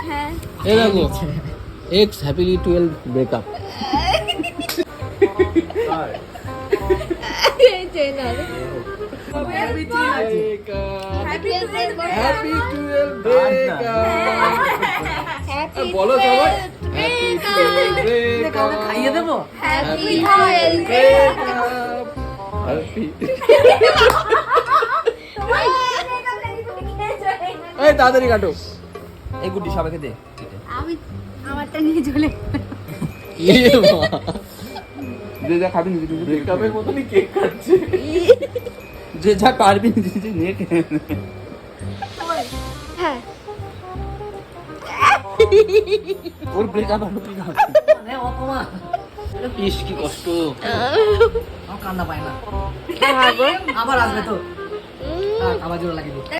হ্যাঁ এই দেখো এক্স হ্যাপিলি 12 ব্রেকআপ। এই যে না happy to happy happy 12 breakup. Happy বলো সবাই হ্যাপি 12 ব্রেকআপ। খাইয়ে দেবো। Happy breakup. হ্যাপি এই তাড়াতাড়ি কাটো। এই গুড্ডি সবাইকে দে। আমি আমারটা নিয়ে চলে এ মা যে যা খাবি নিজে নিজে ব্রেকআপের মতনই কেক কাটছে। যে যা পারবি নিজে নিজে নিয়ে খেয়ে নে। হ্যাঁ ওর ব্রেকআপ আর তুই খাবি মানে অপমান। ইস কি কষ্ট। আমার কান্না পায় না। খাবো আবার আসবে তো। আবার জোর লাগিয়ে দিই।